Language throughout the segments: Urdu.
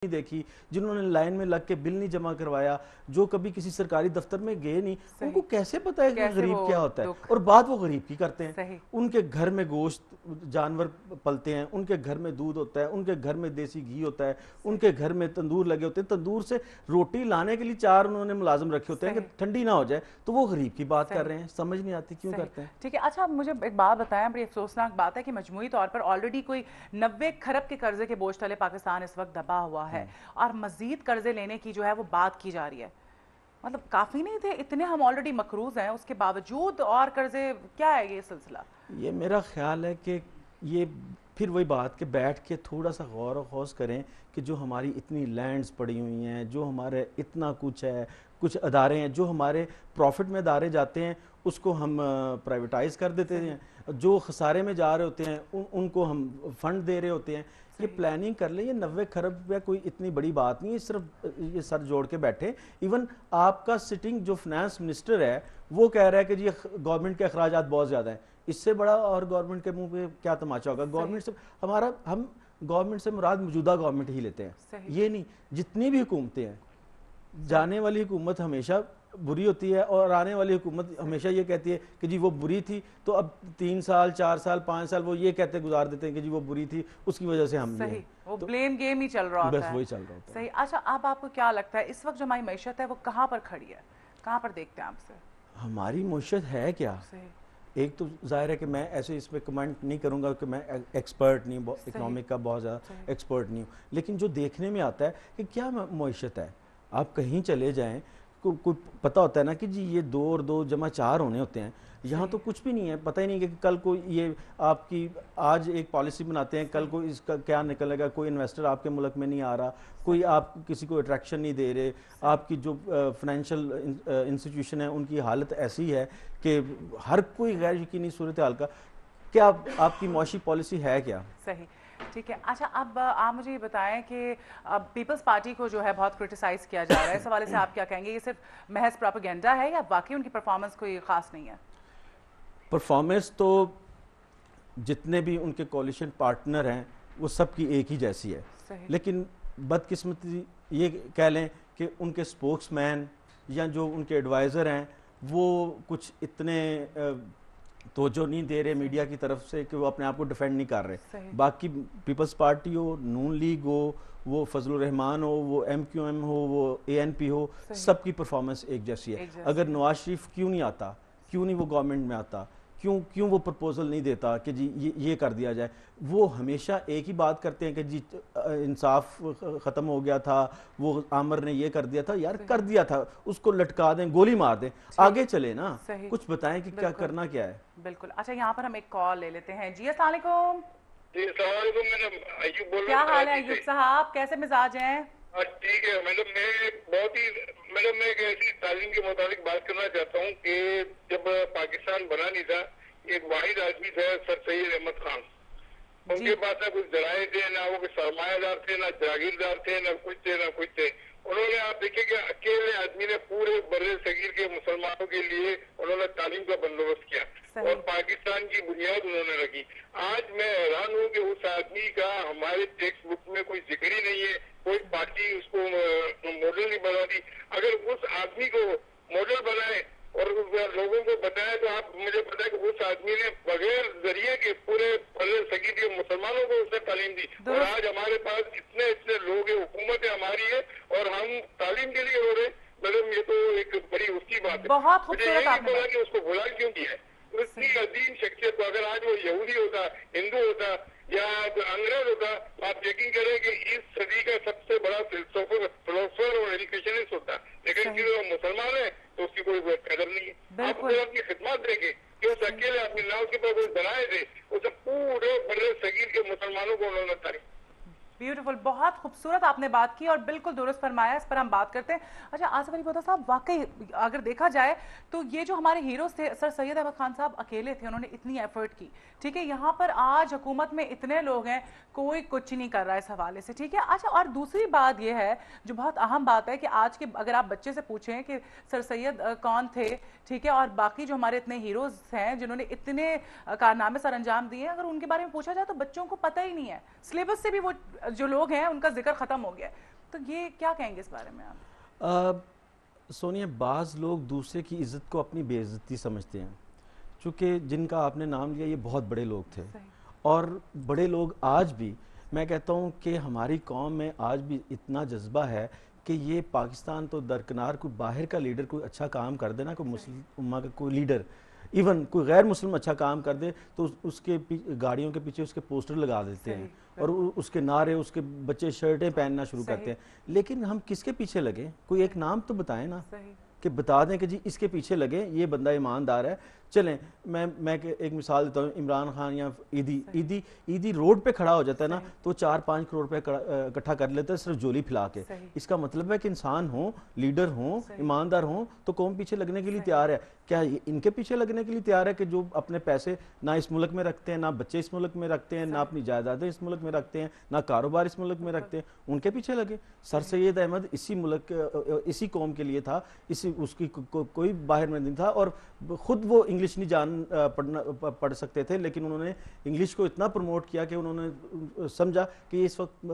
دیکھی, جنہوں نے لائن میں لگ کے بل نہیں جمع کروایا, جو کبھی کسی سرکاری دفتر میں گئے نہیں, ان کو کیسے پتہ ہے کہ غریب کیا ہوتا ہے, اور بات وہ غریب کی کرتے ہیں. ان کے گھر میں گوشت جانور پلتے ہیں, ان کے گھر میں دودھ ہوتا ہے, ان کے گھر میں دیسی گھی ہوتا ہے, ان کے گھر میں تندور لگے ہوتے ہیں, تندور سے روٹی لانے کے لیے 4 انہوں نے ملازم رکھے ہوتے ہیں کہ ٹھنڈی نہ ہو جائے, تو وہ غریب کی بات کر رہے ہیں. سمجھ نہیں آتی کیوں کرتے ہیں. ٹھیک ہے, اچھا مجھے ایک بات بتائیں, بڑی افسوسناک بات ہے کہ مجموعی طور پر آلریڈی کوئی 90 کھرب کے قرضے کے بوجھ تلے پاکستان اس وقت دبا ہوا ہے, اور مزید قرضے لینے کی جو ہے وہ بات کی جا رہی ہے. مطلب کافی نہیں تھے اتنے, ہم آلریڈی مقروض ہیں, اس کے باوجود اور قرضے, کیا ہے یہ سلسلہ؟ یہ میرا خیال ہے کہ یہ پھر وہی بات کہ بیٹھ کے تھوڑا سا غور و خوض کریں کہ جو ہماری اتنی لینڈز پڑی ہوئی ہیں, جو ہمارے اتنا کچھ ہے, کچھ ادارے ہیں جو ہمارے پروفٹ میں ادارے جاتے ہیں اس کو ہم پرائیویٹائز کر دیتے ہیں, جو خسارے میں جا رہے ہوتے ہیں ان کو ہم فنڈ دے رہے ہوتے ہیں. یہ پلاننگ کر لیں. یہ 90 کھرب روپیہ کوئی اتنی بڑی بات نہیں ہے, صرف یہ سر جوڑ کے بیٹھے. ایون آپ کا سٹنگ جو فنانس منسٹر ہے وہ کہہ رہا ہے کہ جی گورنمنٹ کے اخراجات بہت زیادہ ہیں. اس سے بڑا اور گورنمنٹ کے منہ پہ کیا تماشا ہوگا. گورنمنٹ سے ہم گورنمنٹ سے مراد موجودہ گورنمنٹ ہی لیتے ہیں, یہ نہیں جتنی بھی حکومتیں ہیں. جانے والی حکومت ہمیشہ بری ہوتی ہے, اور آنے والی حکومت ہمیشہ یہ کہتی ہے کہ جی وہ بری تھی, تو اب 3 سال 4 سال 5 سال وہ یہ کہتے گزار دیتے ہیں کہ جی وہ بری تھی, اس کی وجہ سے ہم صحیح, وہ بلیم گیم ہی چل رہا ہوتا ہے. بس وہی چل رہا ہوتا ہے. صحیح. اچھا اب آپ کو کیا لگتا ہے اس وقت جو ہماری معیشت ہے وہ کہاں پر کھڑی ہے, کہاں پر دیکھتے ہیں آپ سے؟ ہماری معیشت ہے کیا؟ ایک تو ظاہر ہے کہ میں ایسے اس پہ کمنٹ نہیں کروں گا کہ میں ایکسپرٹ نہیں ہوں, اکنامک کا بہت زیادہ ایکسپرٹ نہیں ہوں, لیکن جو دیکھنے میں آتا ہے کہ کیا معیشت ہے. آپ کہیں چلے جائیں, کوئی پتہ ہوتا ہے نا کہ جی یہ 2 اور 2 جمع 4 ہونے ہوتے ہیں. یہاں تو کچھ بھی نہیں ہے, پتہ ہی نہیں کہ کل کو یہ آپ کی آج ایک پالیسی بناتے ہیں, کل کو اس کا کیا نکلے گا. کوئی انویسٹر آپ کے ملک میں نہیں آ رہا, کوئی آپ کسی کو اٹریکشن نہیں دے رہے. آپ کی جو فائنینشیل انسٹیٹیوشن ہے ان کی حالت ایسی ہے کہ ہر کوئی غیر یقینی صورتحال کا. کیا آپ کی معاشی پالیسی ہے کیا؟ صحیح. ٹھیک ہے. اچھا اب آپ مجھے یہ بتائیں کہ اب پیپلز پارٹی کو جو ہے بہت کرٹیسائز کیا جا رہا ہے, اس حوالے سے آپ کیا کہیں گے؟ یہ صرف محض پروپیگنڈا ہے یا واقعی ان کی پرفارمنس کوئی خاص نہیں ہے؟ پرفارمنس تو جتنے بھی ان کے کولیشن پارٹنر ہیں وہ سب کی ایک ہی جیسی ہے, لیکن بدقسمتی یہ کہہ لیں کہ ان کے سپوکس مین یا جو ان کے ایڈوائزر ہیں وہ کچھ اتنے توجہ نہیں دے رہے میڈیا کی طرف سے کہ وہ اپنے آپ کو ڈیفینڈ نہیں کر رہے. باقی پیپلز پارٹی ہو, نون لیگ ہو, وہ فضل الرحمان ہو, وہ ایم کیو ایم ہو, وہ اے این پی ہو, سب کی پرفارمنس ایک جیسی ہے. اگر نواز شریف کیوں نہیں آتا, کیوں نہیں وہ گورنمنٹ میں آتا, کیوں وہ پرپوزل نہیں دیتا کہ جی یہ کر دیا جائے. وہ ہمیشہ ایک ہی بات کرتے ہیں کہ جی انصاف ختم ہو گیا تھا, وہ عامر نے یہ کر دیا تھا. یار کر دیا تھا, اس کو لٹکا دیں, گولی مار دیں, آگے چلے نا, کچھ بتائیں کہ کیا کرنا کیا ہے. بالکل. اچھا یہاں پر ہم ایک کال لے لیتے ہیں. جی السلام علیکم. جی السلام علیکم, میڈم ایوب بول رہا ہوں. کیا حال ہے ایوب صاحب, کیسے مزاج ہیں؟ ٹھیک ہے میڈم. میں ایک ایسی تعلیم کے مطابق بات کرنا چاہتا ہوں کہ جب پاکستان بنا نہیں تھا, ایک واحد آدمی تھا سر سید احمد خان. ان کے پاس نہ کچھ ذرائع تھے, نہ وہ سرمایہ دار تھے, نہ جاگیردار تھے, نہ کچھ تھے. انہوں نے, آپ دیکھیں کہ اکیلے آدمی نے پورے بر صغیر کے مسلمانوں کے لیے انہوں نے تعلیم کا بندوبست کیا اور پاکستان کی بنیاد انہوں نے رکھی. آج میں حیران ہوں کہ اس آدمی کا ہمارے ٹیکسٹ بک میں کوئی ذکر ہی نہیں ہے, کوئی پارٹی اس کو ماڈل نہیں بنا دی. اگر اس آدمی کو ماڈل بنائے اور لوگوں کو بتایا تو آپ مجھے پتا ہے کہ اس آدمی نے بغیر ذریعے کے پورے صغیر کے مسلمانوں کو اس نے تعلیم دی. اور آج ہمارے پاس اتنے لوگ ہیں, حکومت ہماری ہے اور ہم تعلیم کے لیے ہو رہے. میڈم یہ تو ایک بڑی اس کی بات ہے. مجھے یہ نہیں بولا کہ اس کو بھلا کیوں کیا ہے. اتنی عظیم شخصیت کو اگر آج وہ یہودی ہوتا, ہندو ہوتا یا انگریز ہوتا, آپ یقین کریں کہ اس صدی کا سب سے بڑا فلسفر اور ایجوکیشنسٹ ہوتا. لیکن کیونکہ وہ مسلمان ہے تو اس کی کوئی قدر نہیں ہے. آپ کو اپنی خدمات دیکھیں کہ اس اکیلے اپنے نام کے پاس کوئی ذرائع تھے, اسے پورے بر صغیر کے مسلمانوں کو انہوں نے تعلیم. بیوٹیفل, بہت خوبصورت آپ نے بات کی اور بالکل درست فرمایا, اس پر ہم بات کرتے ہیں. اچھا آصف علی بھٹو صاحب, واقعی اگر دیکھا جائے تو یہ جو ہمارے ہیروز تھے سر سید احمد خان صاحب اکیلے تھے, انہوں نے اتنی ایفرٹ کی. ٹھیک ہے, یہاں پر آج حکومت میں اتنے لوگ ہیں, کوئی کچھ نہیں کر رہا ہے اس حوالے سے. ٹھیک ہے. اچھا اور دوسری بات یہ ہے جو بہت اہم بات ہے کہ آج کے اگر آپ بچے سے پوچھیں کہ سر سید کون تھے, ٹھیک ہے, اور باقی جو ہمارے اتنے ہیروز ہیں جنہوں نے اتنے کارنامے سر انجام دیے ہیں, اگر ان کے بارے میں پوچھا جائے تو بچوں کو پتہ ہی نہیں ہے. سلیبس سے بھی وہ جو لوگ ہیں ان کا ذکر ختم ہو گیا ہے. تو یہ کیا کہیں گے اس بارے میں آپ؟ سونیا، بعض لوگ دوسرے کی عزت کو اپنی بے عزتی سمجھتے ہیں، چونکہ جن کا آپ نے نام لیا یہ بہت بڑے لوگ تھے، اور بڑے لوگ آج بھی، میں کہتا ہوں کہ ہماری قوم میں آج بھی اتنا جذبہ ہے کہ یہ پاکستان تو درکنار، کوئی باہر کا لیڈر کوئی اچھا کام کر دے نا، کوئی مسلم امہ کا کوئی لیڈر، ایون کوئی غیر مسلم اچھا کام کر دے تو اس کے گاڑیوں کے پیچھے اس کے پوسٹر لگا دیتے ہیں، اور اس کے نعرے، اس کے بچے شرٹیں پہننا شروع کرتے ہیں۔ لیکن ہم کس کے پیچھے لگیں؟ کوئی ایک نام تو بتائیں نا، کہ بتا دیں کہ جی اس کے پیچھے لگیں، یہ بندہ ایماندار ہے۔ چلیں، میں ایک مثال دیتا ہوں، عمران خان یا ایدی روڈ پہ کھڑا ہو جاتا ہے نا تو 4-5 کروڑ روپے اکٹھا کر لیتا ہے صرف جولی پھیلا کے۔ اس کا مطلب ہے کہ انسان ہوں، لیڈر ہوں، ایماندار ہوں تو قوم پیچھے لگنے کے لیے تیار ہے۔ کیا ان کے پیچھے لگنے کے لیے تیار ہے کہ جو اپنے پیسے نہ اس ملک میں رکھتے ہیں، نہ بچے اس ملک میں رکھتے ہیں، نہ اپنی جائیدادیں اس ملک میں رکھتے ہیں، نہ کاروبار اس ملک میں رکھتے ہیں، ان کے پیچھے لگے؟ سر سید احمد اسی ملک، اسی قوم کے لیے تھا، اس کی کوئی باہر میں نہیں تھا، اور خود وہ انگلش نہیں پڑھ سکتے تھے، لیکن انہوں نے انگلش کو اتنا پروموٹ کیا کہ انہوں نے سمجھا کہ اس وقت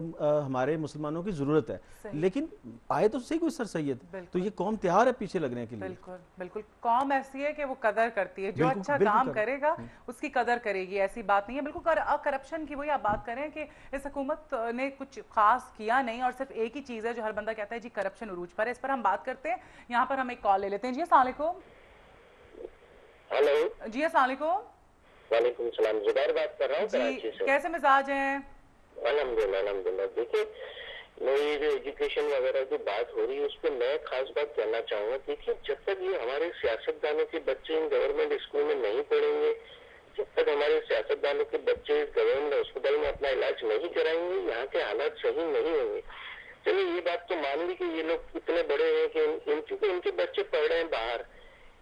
ہمارے مسلمانوں کی ضرورت ہے۔ لیکن آئے تو صحیح کوئی سر سید، تو یہ قوم تیار ہے پیچھے لگنے کے لیے۔ بالکل بالکل، قوم ایسی ہے کہ وہ قدر کرتی ہے، جو اچھا کام کرے گا اس کی قدر کرے گی، ایسی بات نہیں ہے۔ بالکل کرپشن کی وہی آپ بات کریں کہ اس حکومت نے کچھ خاص کیا نہیں، اور صرف ایک ہی چیز ہے جو ہر بندہ کہتا ہے جی کرپشن عروج پر ہے۔ اس پر ہم بات کرتے ہیں، یہاں پر ہم ایک کال لے لیتے ہیں۔ جی السلام علیکم۔ ہیلو جی السلام علیکم۔ وعلیکم السلام، زبیر بات کر رہا ہوں کراچی سے۔ کیسے مزاج ہیں؟ الحمدللہ الحمدللہ۔ دیکھیے، میری جو ایجوکیشن وغیرہ کی بات ہو رہی ہے اس پہ میں خاص بات کہنا چاہوں گا۔ دیکھیے، جب تک یہ ہمارے سیاستدانوں کے بچے ان گورنمنٹ اسکول میں نہیں پڑھیں گے، جب تک ہمارے سیاستدانوں کے بچے اس گورنمنٹ ہاسپٹل میں اپنا علاج نہیں کرائیں گے، یہاں کے حالات صحیح نہیں ہوں گے۔ چلیے یہ بات تو مان لی کہ یہ لوگ اتنے بڑے ہیں کہ کیونکہ ان کے بچے پڑھ رہے ہیں باہر،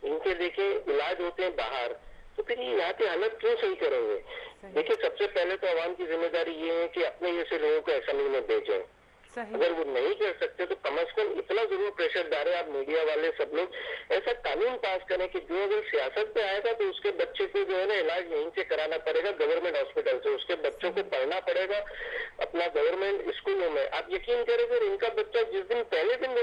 ان کے دیکھیں علاج ہوتے ہیں باہر، تو پھر یہ یہاں کے حالت کیوں صحیح کریں گے؟ دیکھیے، سب سے پہلے تو عوام کی ذمہ داری یہ ہے کہ اپنے جیسے لوگوں کو اسمبلی میں بھیجیں۔ اگر وہ نہیں کر سکتے تو کم از کم اتنا ضرور پریشر ڈالے آپ میڈیا والے سب لوگ، ایسا قانون پاس کریں کہ جو اگر سیاست پہ آئے گا تو اس کے بچے کو جو ہے نا علاج یہیں سے کرانا پڑے گا گورنمنٹ ہاسپٹل سے، اس کے بچوں کو پڑھنا پڑے گا اپنا گورنمنٹ اسکولوں میں۔ آپ یقین کریں کہ ان کا بچہ جس دن پہلے دن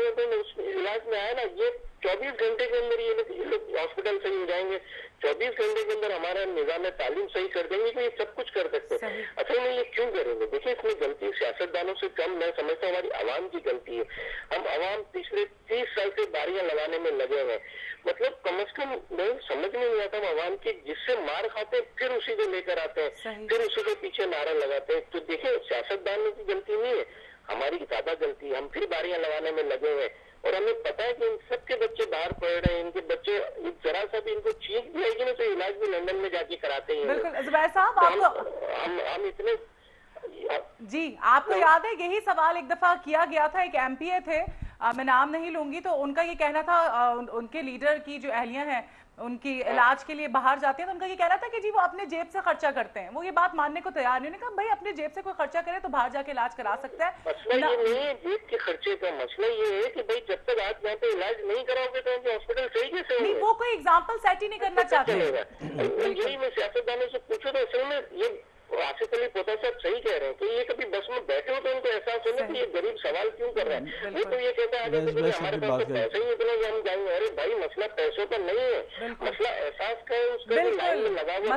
علاج میں آیا نا، یہ 24 گھنٹے کے اندر یہ لوگ ہاسپٹل سے ہی جائیں گے، 24 گھنٹے کے اندر ہمارا نظام تعلیم صحیح کر دیں گے کہ یہ سب کچھ کر سکتے ہیں۔ اصل میں یہ کیوں کریں گے؟ دیکھیں، اس میں غلطی سیاستدانوں سے کم میں سمجھتا ہوں ہماری عوام کی غلطی ہے۔ ہم عوام پچھلے 30 سال سے باریاں لگانے میں لگے ہوئے ہیں، مطلب کم از کم میں سمجھ میں نہیں آتا ہم عوام کی، جس سے مار کھاتے ہیں پھر اسی کو لے کر آتے ہیں، پھر اسی کے پیچھے نعرہ لگاتے ہیں۔ تو دیکھیں، سیاستدانوں کی غلطی نہیں ہے، ہماری زیادہ غلطی ہے، ہم پھر باریاں لگانے میں لگے ہوئے ہیں، اور ہمیں پتا ہے کہ ان سب کے بچے باہر پڑھ رہے ہیں، ان کے بچے ذرا سا بھی ان کو چیخ بھی آئے گی نا تو علاج بھی لندن میں جا کے کراتے ہیں۔ بالکل زبیر صاحب، آپ کو ہم اتنے جی آپ کو یاد ہے یہی سوال ایک دفعہ کیا گیا تھا، ایک ایم پی اے تھے، میں نام نہیں لوں گی، تو ان کا یہ کہنا تھا، ان کے لیڈر کی جو اہلیاں ہیں ان کی علاج کے لیے باہر جاتے ہیں، تو ان کا یہ کہنا تھا کہ جی وہ اپنے جیب سے خرچہ کرتے ہیں۔ وہ یہ بات ماننے کو تیار نہیں، کہا بھائی اپنے جیب سے کوئی خرچہ کرے تو باہر جا کے علاج کرا سکتا ہے۔ مسئلہ یہ نہیں ہے جیب کے خرچے کا، مسئلہ یہ ہے کہ بھائی جب تک آپ یہاں پہ علاج نہیں کراؤ گے تو ان کے ہاسپٹل صحیح کیسے ہوں گے؟ وہ کوئی اگزامپل سیٹ ہی نہیں کرنا چاہتے۔ یہی میں سیاستدانوں سے پوچھوں تو اصل میں یہ آصف علی پوتا صاحب صحیح کہہ رہے ہیں کہ یہ کبھی بس میں بیٹھے ہو تو ان کو احساس ہونا کہ یہ غریب سوال کیوں کر رہا ہے۔ یہ تو یہ کہتا ہے کہ ہمارے پاس تو پیسے ہی اتنے ہم جائیں گے۔ ارے بھائی، مسئلہ پیسوں کا نہیں ہے، مسئلہ احساس کا ہے، اس کا لائن میں لگا ہوا